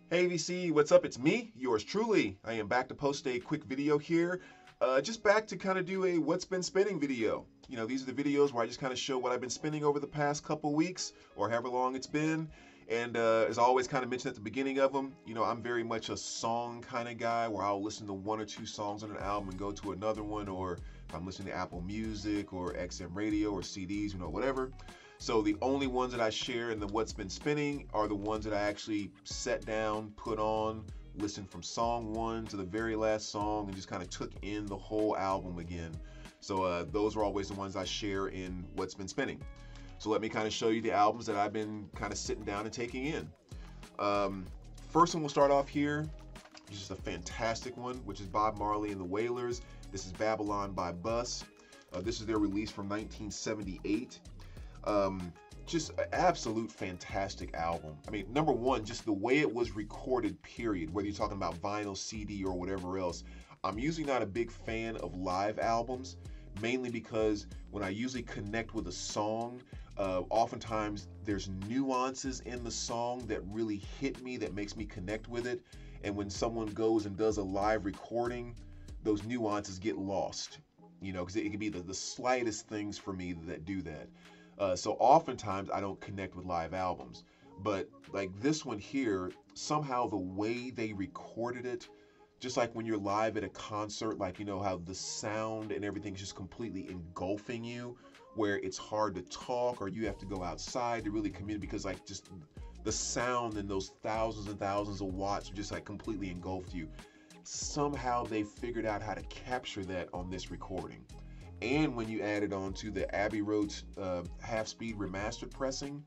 Hey VC, what's up? It's me, yours truly. I am back to post a quick video here. Just back to kind of do a what's been spinning video. These are the videos where I just kind of show what I've been spinning over the past couple weeks or however long it's been. And as I always kind of mention at the beginning of them, I'm very much a song kind of guy where I'll listen to one or two songs on an album and go to another one, or if I'm listening to Apple Music or XM Radio or CDs, whatever. So the only ones that I share in the what's been spinning are the ones that I actually set down, put on, listened from song one to the very last song, and just kind of took in the whole album again. So those are always the ones I share in what's been spinning. So let me kind of show you the albums that I've been kind of sitting down and taking in. First one we'll start off here, which is a fantastic one, which is Bob Marley and the Wailers. This is Babylon by Bus. This is their release from 1978. Just an absolute fantastic album. I mean, number one, just the way it was recorded, period, whether you're talking about vinyl, CD, or whatever else. I'm usually not a big fan of live albums, mainly because when I usually connect with a song, oftentimes there's nuances in the song that really hit me, that makes me connect with it. And when someone goes and does a live recording, those nuances get lost, because it can be the slightest things for me that do that. So oftentimes I don't connect with live albums, but like this one here, somehow the way they recorded it, just like when you're live at a concert, like how the sound and everything is just completely engulfing you, where it's hard to talk or you have to go outside to really communicate because like just the sound and those thousands and thousands of watts just like completely engulfed you. Somehow they figured out how to capture that on this recording. And when you add it on to the Abbey Road half-speed remastered pressing,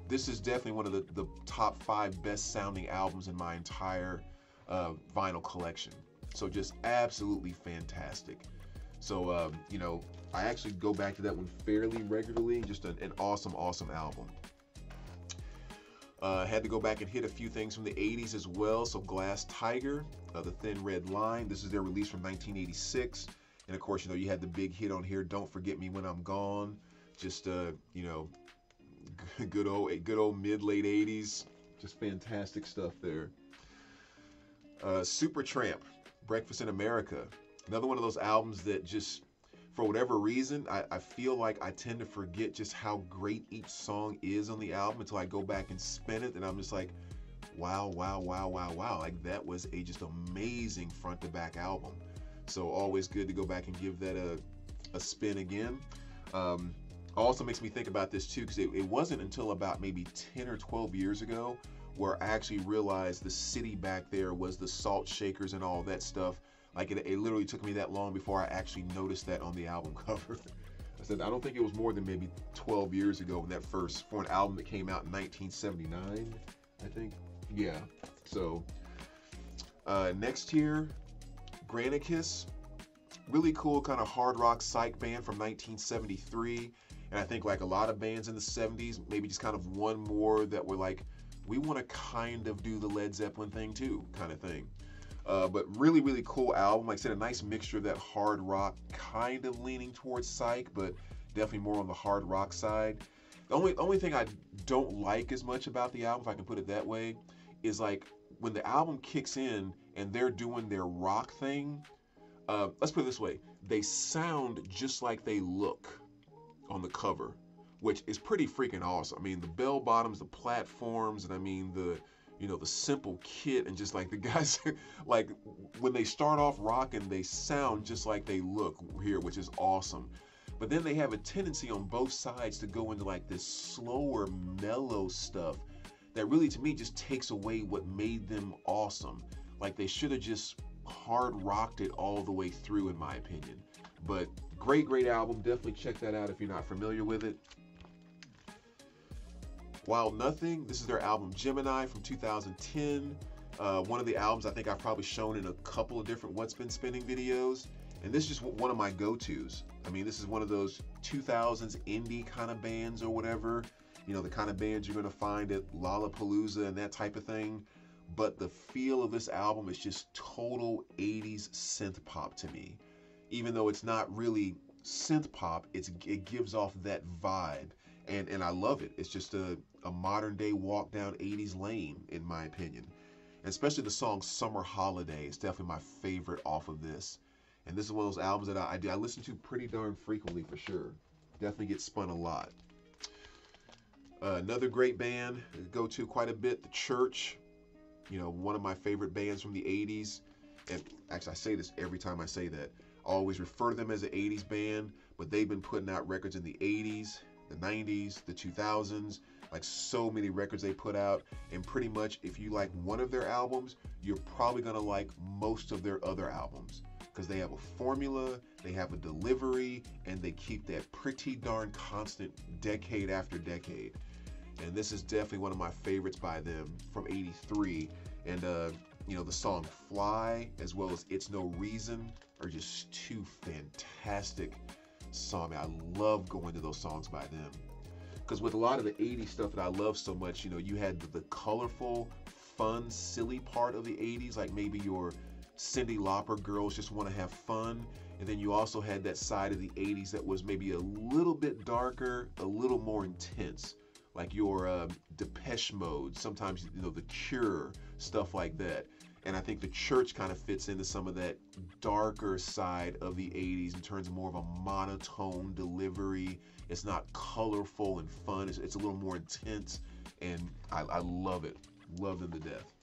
this is definitely one of the top 5 best sounding albums in my entire vinyl collection. So just absolutely fantastic. So, I actually go back to that one fairly regularly. Just an awesome, awesome album. Had to go back and hit a few things from the 80s as well. So Glass Tiger, The Thin Red Line. This is their release from 1986. And of course, you had the big hit on here, Don't Forget Me When I'm Gone. Just, good old mid-late 80s. Just fantastic stuff there. Supertramp, Breakfast in America. Another one of those albums that just, for whatever reason, I feel like I tend to forget just how great each song is on the album until I go back and spin it. And I'm just like, wow, wow, wow, wow, wow. Like that was a just amazing front to back album. So always good to go back and give that a spin again. Also makes me think about this too, because it wasn't until about maybe 10 or 12 years ago where I actually realized the city back there was the Salt Shakers and all that stuff. Like it literally took me that long before I actually noticed that on the album cover. I said, I don't think it was more than maybe 12 years ago when that first, for an album that came out in 1979, I think. Yeah, so next here, Granicus, really cool kind of hard rock psych band from 1973. And I think like a lot of bands in the 70s, maybe just kind of one more that were like, we want to kind of do the Led Zeppelin thing too, kind of thing. But really, really cool album. Like I said, a nice mixture of that hard rock, kind of leaning towards psych, but definitely more on the hard rock side. The only thing I don't like as much about the album, if I can put it that way, is like when the album kicks in and they're doing their rock thing, let's put it this way, they sound just like they look on the cover, which is pretty freaking awesome. I mean, the bell bottoms, the platforms, and I mean the simple kit, and just like the guys, like when they start off rocking, they sound just like they look here, which is awesome. But then they have a tendency on both sides to go into like this slower, mellow stuff that really, to me, just takes away what made them awesome. Like they should have just hard rocked it all the way through, in my opinion. But great, great album. Definitely check that out if you're not familiar with it. Wild Nothing. This is their album Gemini from 2010. One of the albums I think I've probably shown in a couple of different What's Been Spinning videos. And this is just one of my go-tos. I mean, this is one of those 2000s indie kind of bands or whatever. The kind of bands you're going to find at Lollapalooza and that type of thing. But the feel of this album is just total 80s synth pop to me. Even though it's not really synth pop, it gives off that vibe. And I love it. It's just a modern day walk down 80s lane, in my opinion. And especially the song Summer Holiday is definitely my favorite off of this. And this is one of those albums that I listen to pretty darn frequently for sure. Definitely gets spun a lot. Another great band I go to quite a bit, The Church. You know, one of my favorite bands from the 80s. And actually, I say this every time I say that. I always refer to them as an 80s band, but they've been putting out records in the 80s, the 90s, the 2000s, like so many records they put out. And pretty much, if you like one of their albums, you're probably going to like most of their other albums. Because they have a formula, they have a delivery, and they keep that pretty darn constant decade after decade. And this is definitely one of my favorites by them from '83. And you know, the song Fly as well as It's No Reason are just two fantastic songs. I love going to those songs by them. Because with a lot of the 80s stuff that I love so much, you know, you had the colorful, fun, silly part of the 80s, like maybe your Cyndi Lauper girls just want to have fun. And then you also had that side of the 80s that was maybe a little bit darker, a little more intense, like your Depeche Mode, sometimes, you know, The Cure, stuff like that. And I think The Church kind of fits into some of that darker side of the 80s in terms of more of a monotone delivery. It's not colorful and fun. It's a little more intense, and I love it. Love them to death.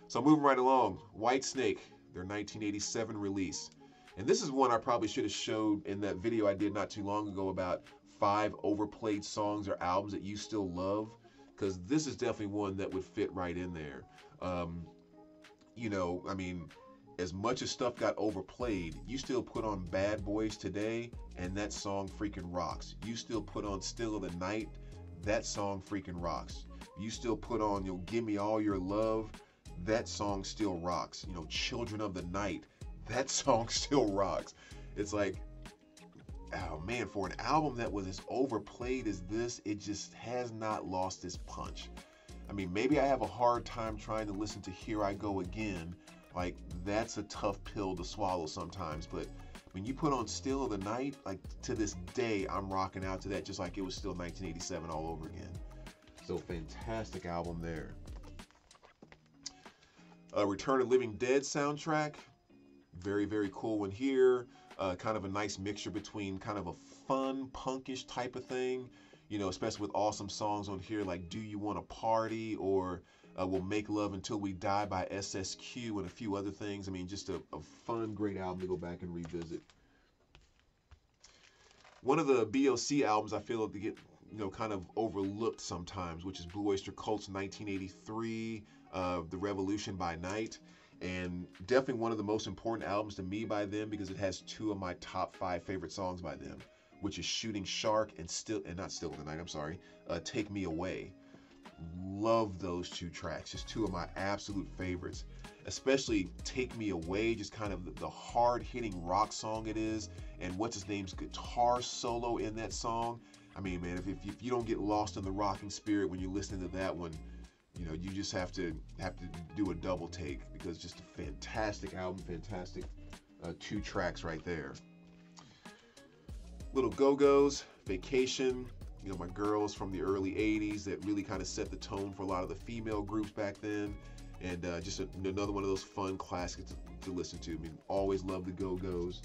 So moving right along, Whitesnake, their 1987 release. And this is one I probably should have showed in that video I did not too long ago about 5 overplayed songs or albums that you still love, because this is definitely one that would fit right in there. You know, I mean, as much as stuff got overplayed, you still put on Bad Boys Today, and that song freaking rocks. You still put on Still of the Night, that song freaking rocks. You still put on, you know, Give Me All Your Love, that song still rocks. You know, Children of the Night, that song still rocks. It's like, oh man, for an album that was as overplayed as this, it just has not lost its punch. I mean, maybe I have a hard time trying to listen to Here I Go Again. Like, that's a tough pill to swallow sometimes. But when you put on Still of the Night, like, to this day, I'm rocking out to that just like it was still 1987 all over again. So, fantastic album there. Return of Living Dead soundtrack. Very, very cool one here. Kind of a nice mixture between kind of a fun, punkish type of thing. You know, especially with awesome songs on here like Do You Want to Party or We'll Make Love Until We Die by SSQ and a few other things. I mean, just a fun, great album to go back and revisit. One of the BOC albums I feel to get, you know, kind of overlooked sometimes, which is Blue Oyster Cult's 1983, The Revolution by Night. And definitely one of the most important albums to me by them because it has 2 of my top 5 favorite songs by them, which is Shooting Shark and not Still of the Night, I'm sorry, Take Me Away. Love those 2 tracks, just 2 of my absolute favorites. Especially Take Me Away, just kind of the hard-hitting rock song it is, and what's his name's guitar solo in that song. I mean, man, if you don't get lost in the rocking spirit when you're listening to that one, you know, you just have to do a double take because just a fantastic album, fantastic 2 tracks right there. Little GoGos, Vacation, you know, my girls from the early 80s that really kind of set the tone for a lot of the female groups back then. And just another one of those fun classics to listen to. I mean, always love the Go-Go's.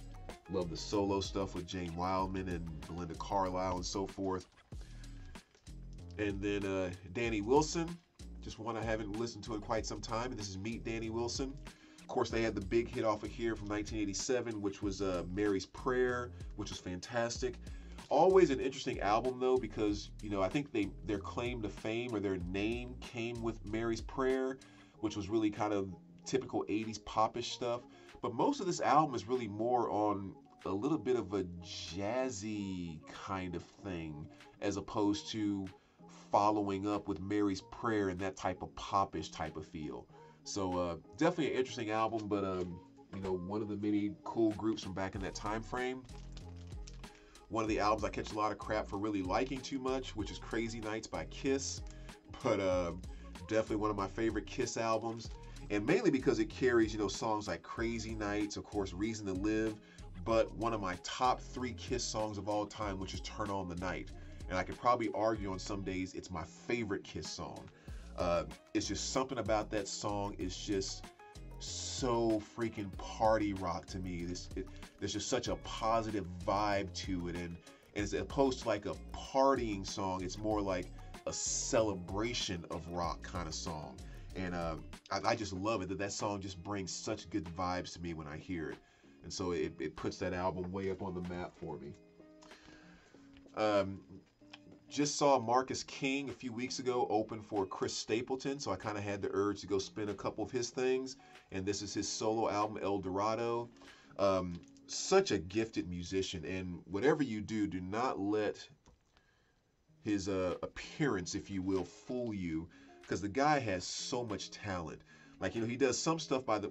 Love the solo stuff with Jane Wildman and Belinda Carlisle and so forth. And then Danny Wilson, just one I haven't listened to in quite some time. And this is Meet Danny Wilson. Of course, they had the big hit off of here from 1987, which was Mary's Prayer, which was fantastic. Always an interesting album, though, because, you know, I think their claim to fame or their name came with Mary's Prayer, which was really kind of typical 80s popish stuff. But most of this album is really more on a little bit of a jazzy kind of thing, as opposed to following up with Mary's Prayer and that type of popish type of feel. So definitely an interesting album, but you know, one of the many cool groups from back in that time frame. One of the albums I catch a lot of crap for really liking too much, which is Crazy Nights by Kiss, but definitely one of my favorite Kiss albums, and mainly because it carries, you know, songs like Crazy Nights, of course, Reason to Live, but one of my top 3 Kiss songs of all time, which is Turn on the Night. And I could probably argue on some days it's my favorite Kiss song. It's just something about that song is just so freaking party rock to me. There's just such a positive vibe to it, and as opposed to like a partying song, it's more like a celebration of rock kind of song. And I just love it that song just brings such good vibes to me when I hear it. And so it puts that album way up on the map for me. Just saw Marcus King a few weeks ago open for Chris Stapleton, so I kind of had the urge to go spin a couple of his things. And this is his solo album, El Dorado. Such a gifted musician, and whatever you do, do not let his appearance, if you will, fool you, because the guy has so much talent. Like, he does some stuff by the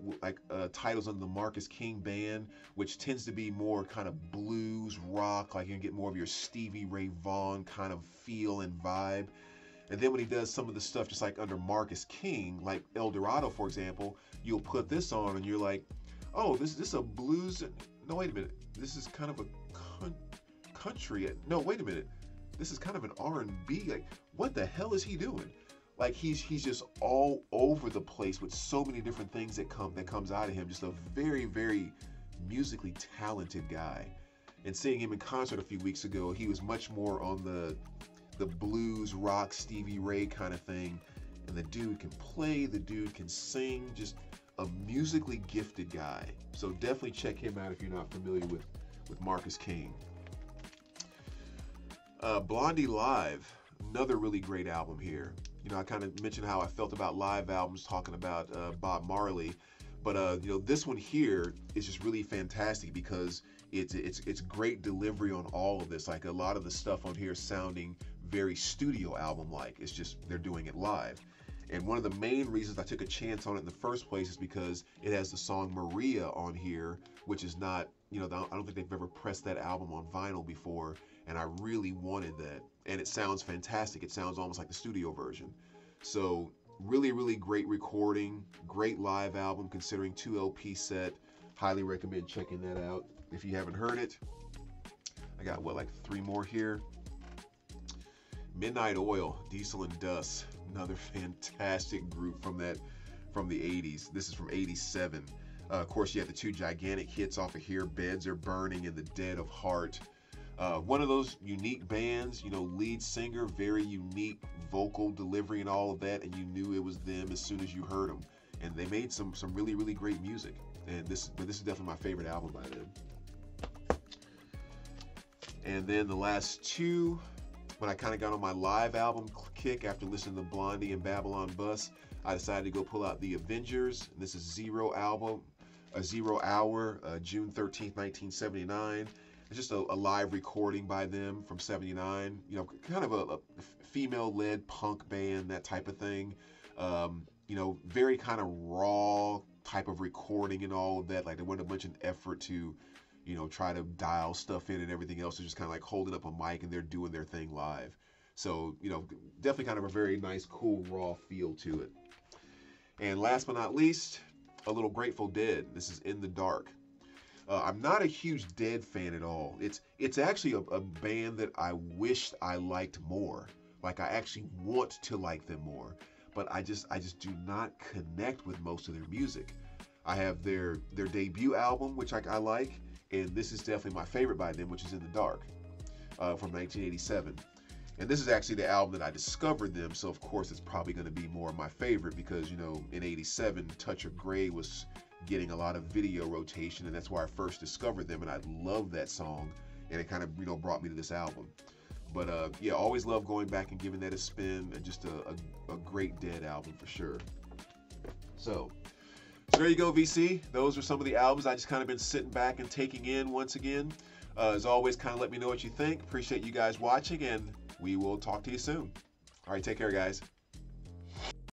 titles under the Marcus King Band, which tends to be more kind of blues rock. Like, you can get more of your Stevie Ray Vaughan kind of feel and vibe. And then when he does some of the stuff just like under Marcus King, like El Dorado, for example, you'll put this on and you're like, oh, this is a blues. No, wait a minute. This is kind of a country. No, wait a minute. This is kind of an R&B. Like, what the hell is he doing? Like, he's just all over the place with so many different things that comes out of him. Just a very, very musically talented guy. And seeing him in concert a few weeks ago, he was much more on the blues rock Stevie Ray kind of thing. And the dude can play, the dude can sing, just a musically gifted guy. So definitely check him out if you're not familiar with Marcus King. Blondie Live, another really great album here. I kind of mentioned how I felt about live albums talking about Bob Marley, but this one here is just really fantastic because it's great delivery on all of this. Like, a lot of the stuff on here sounding very studio album like. It's just they're doing it live. And one of the main reasons I took a chance on it in the first place is because it has the song Maria on here, which is not, I don't think they've ever pressed that album on vinyl before, and I really wanted that. And it sounds fantastic. It sounds almost like the studio version. So really, really great recording, great live album considering 2 LP set. Highly recommend checking that out if you haven't heard it. I got, like 3 more here. Midnight Oil, Diesel and Dust, another fantastic group from the 80s. This is from 87. Of course, you have the 2 gigantic hits off of here, Beds Are Burning and The Dead of Heart. One of those unique bands, lead singer, very unique vocal delivery and all of that, and you knew it was them as soon as you heard them. And they made some really, really great music. And this is definitely my favorite album by them. And then the last 2, when I kind of got on my live album kick after listening to Blondie and Babylon Bus, I decided to go pull out the Avengers. And this is Zero Hour, June 13th, 1979. It's just a live recording by them from 79. Kind of a female-led punk band, that type of thing. Very kind of raw type of recording and all of that. Like, there wasn't a bunch of effort to, try to dial stuff in and everything else. They're just kind of like holding up a mic and they're doing their thing live. So, definitely kind of a very nice, cool, raw feel to it. And last but not least, a little Grateful Dead. This is In the Dark. I'm not a huge Dead fan at all. It's actually a band that I wished I liked more. Like, I actually want to like them more, but I just do not connect with most of their music. I have their debut album, which I like, and this is definitely my favorite by them, which is In the Dark, from 1987. And this is actually the album that I discovered them, so of course it's probably going to be more of my favorite because, in 87, Touch of Grey was getting a lot of video rotation, and that's where I first discovered them, and I love that song, and it kind of brought me to this album. But yeah, always love going back and giving that a spin, and just a great Dead album for sure. So there you go, VC. Those are some of the albums I just kind of been sitting back and taking in once again. As always, kind of let me know what you think. Appreciate you guys watching, and we will talk to you soon. All right, take care, guys.